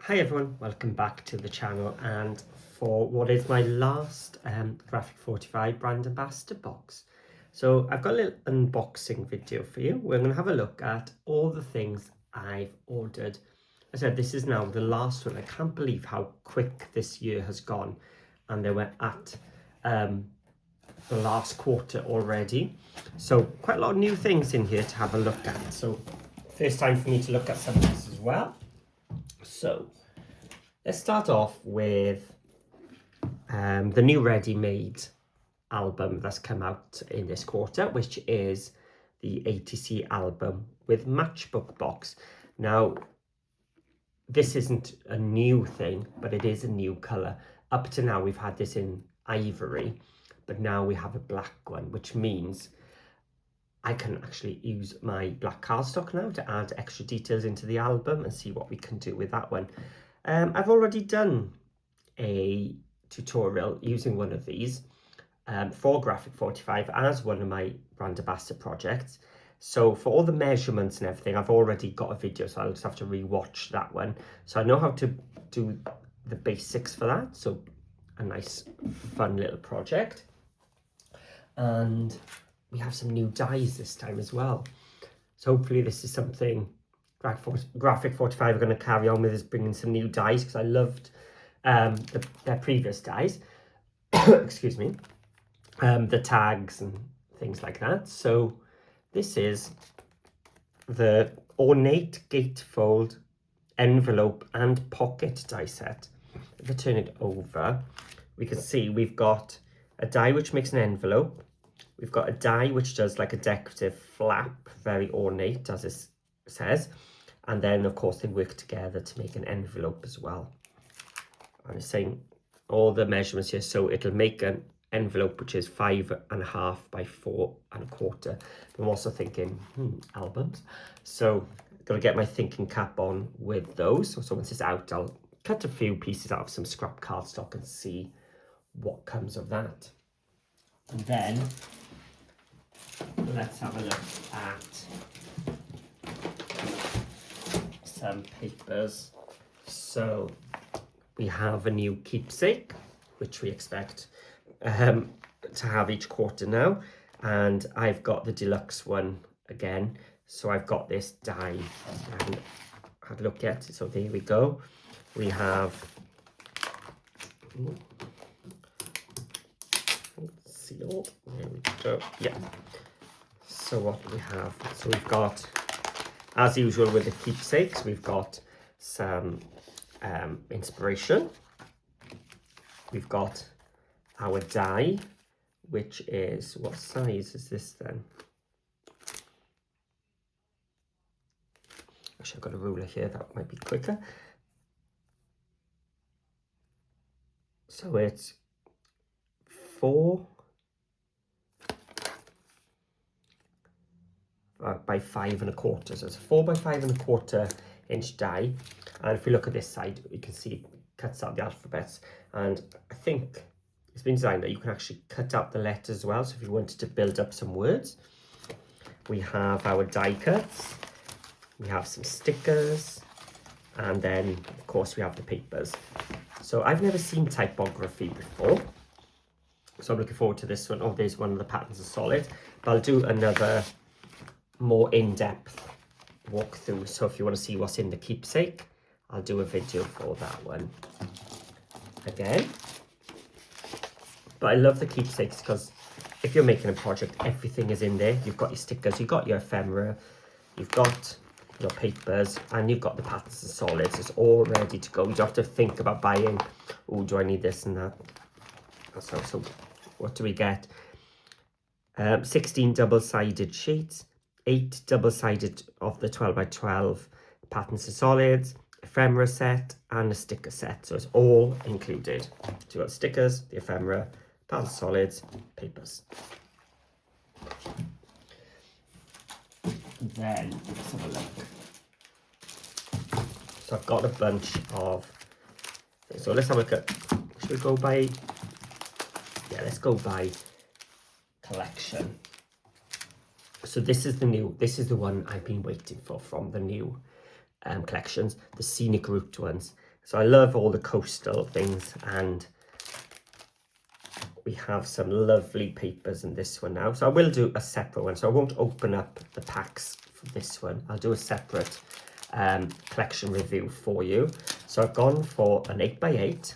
Hi everyone, welcome back to the channel and for what is my last Graphic 45 brand ambassador box. So I've got a little unboxing video for you. We're going to have a look at all the things I've ordered. I said this is now the last one. I can't believe how quick this year has gone, and they were at the last quarter already. So quite a lot of new things in here to have a look at. So first time for me to look at some of this as well. So let's start off with the new ready-made album that's come out in this quarter, which is the ATC album with matchbook box. Now, this isn't a new thing, but it is a new colour. Up to now, we've had this in ivory, but now we have a black one, which means I can actually use my black cardstock now to add extra details into the album and see what we can do with that one. I've already done a tutorial using one of these for Graphic 45 as one of my brand ambassador projects. So for all the measurements and everything, I've already got a video, so I'll just have to rewatch that one. So I know how to do the basics for that. So a nice, fun little project. And we have some new dies this time as well. So hopefully this is something Graphic 45 are going to carry on with, is bringing some new dies, because I loved their previous dies. Excuse me. The tags and things like that. So this is the ornate gatefold envelope and pocket die set. If I turn it over, we can see we've got a die which makes an envelope. We've got a die which does like a decorative flap, very ornate as it says. And then of course they work together to make an envelope as well. And it's saying all the measurements here, so it'll make an envelope which is 5.5 by 4.25. I'm also thinking albums, so gotta get my thinking cap on with those. So once it's out, I'll cut a few pieces out of some scrap cardstock and see what comes of that. And then let's have a look at some papers. So we have a new keepsake, which we expect to have each quarter now, and I've got the deluxe one again. So I've got this die I haven't had a look at. So there we go. We have sealed. There we go. Yeah. So what do we have? So we've got, as usual with the keepsakes, we've got some inspiration. We've got our die, which is, what size is this then? Actually, I've got a ruler here, that might be quicker. So it's 4 by 5.25. So it's a 4 by 5.25 inch die. And if we look at this side, you can see it cuts out the alphabets. And I think it's been designed that you can actually cut out the letters as well. So if you wanted to build up some words, we have our die cuts, we have some stickers, and then of course we have the papers. So I've never seen typography before, so I'm looking forward to this one. Oh, there's one of the patterns is solid, but I'll do another more in-depth walkthrough. So if you want to see what's in the keepsake, I'll do a video for that one again. But I love the keepsakes because if you're making a project, everything is in there. You've got your stickers, you've got your ephemera, you've got your papers, and you've got the patterns and solids. It's all ready to go. You don't have to think about buying, oh, do I need this and that? So what do we get? 16 double-sided sheets, 8 double-sided of the 12 by 12 patterns and solids, ephemera set, and a sticker set. So it's all included. So you've got stickers, the ephemera, patterns, solids, papers. Then let's have a look. So I've got a bunch of, so let's have a look at, should we go by, yeah, let's go by collection. So this is the one I've been waiting for from the new collections, the Scenic route ones. So I love all the coastal things, and we have some lovely papers in this one now. So I will do a separate one. So I won't open up the packs for this one. I'll do a separate collection review for you. So I've gone for an 8x8.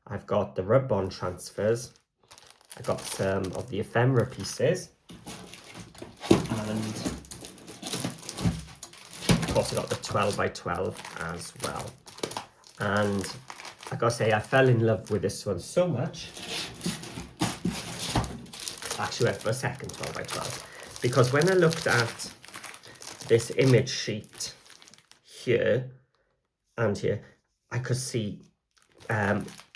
I've got the rub-on transfers. I've got some of the ephemera pieces. And of course I got the 12x12 as well. And I gotta say, I fell in love with this one so much. Actually went for a second 12x12, because when I looked at this image sheet here and here, I could see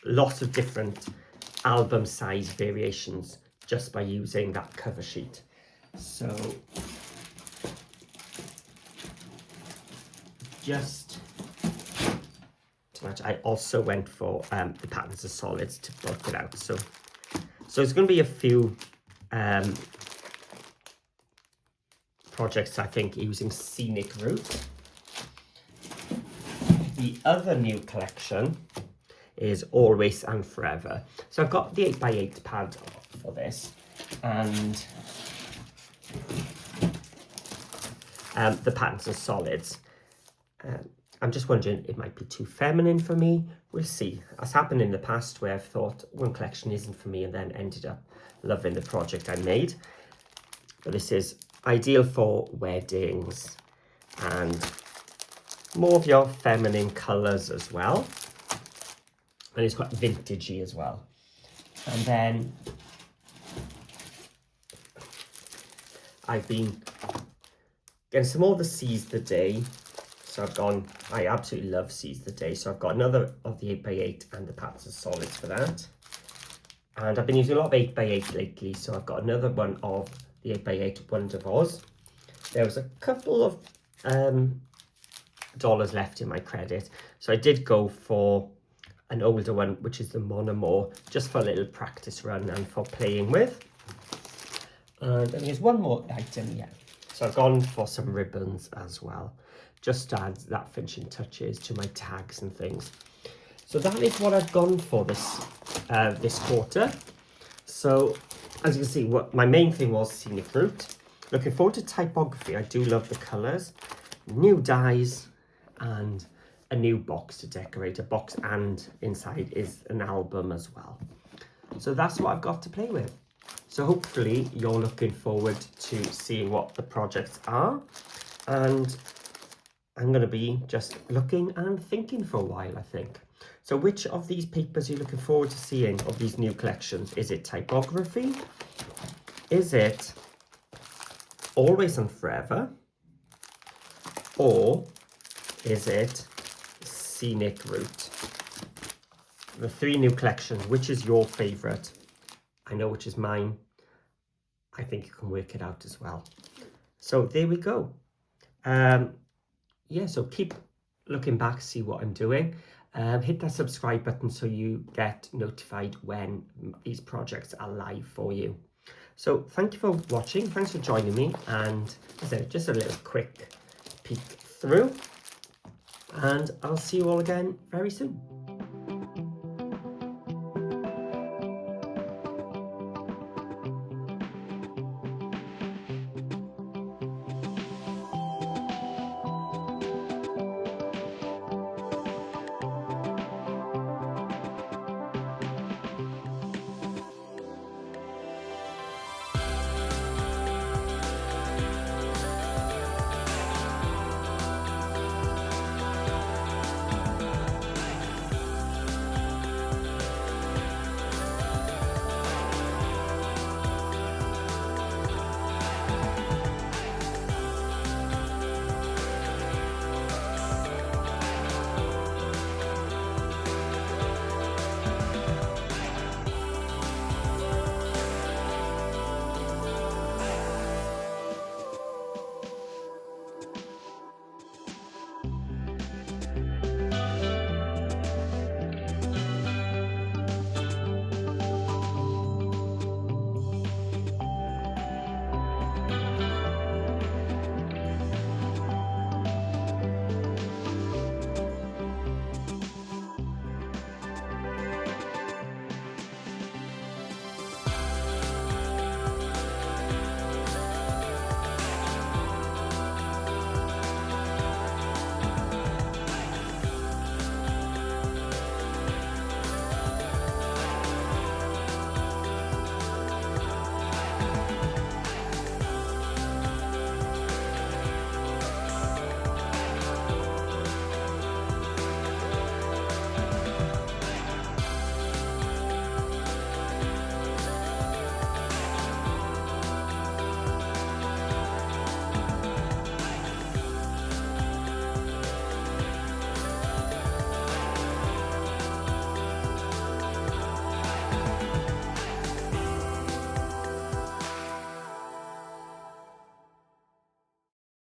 lots of different album size variations just by using that cover sheet. So just to match, I also went for the patterns of solids to bulk it out. So there's going to be a few projects, I think, using Scenic route. The other new collection is Always and Forever. So I've got the 8x8 pad for this, and the patterns and solids. I'm just wondering, it might be too feminine for me. We'll see. It's happened in the past where I've thought one collection isn't for me and then ended up loving the project I made. But this is ideal for weddings and more of your feminine colours as well. And it's quite vintagey as well. And then I've been getting some more of the Seize the Day. So I've gone, I absolutely love Seize the Day. So I've got another of the 8x8 and the patterns and solids for that. And I've been using a lot of 8x8 lately. So I've got another one of the 8x8 Wonder of Oz. There was a couple of dollars left in my credit. So I did go for an older one, which is the Monomore, just for a little practice run and for playing with. And then there's one more item, yeah. So I've gone for some ribbons as well, just to add that finishing touches to my tags and things. So that is what I've gone for this this quarter. So as you can see, what my main thing was Scenic route. Looking forward to Typography. I do love the colours, new dies, and a new box to decorate. A box, and inside is an album as well. So that's what I've got to play with. So hopefully you're looking forward to seeing what the projects are, and I'm going to be just looking and thinking for a while, I think. So which of these papers are you looking forward to seeing of these new collections? Is it Typography? Is it Always and Forever? Or is it Scenic route? The three new collections, which is your favourite? I know which is mine. I think you can work it out as well. So there we go. Yeah, so keep looking back, see what I'm doing. Hit that subscribe button so you get notified when these projects are live for you. So thank you for watching. Thanks for joining me. And as I said, just a little quick peek through. And I'll see you all again very soon.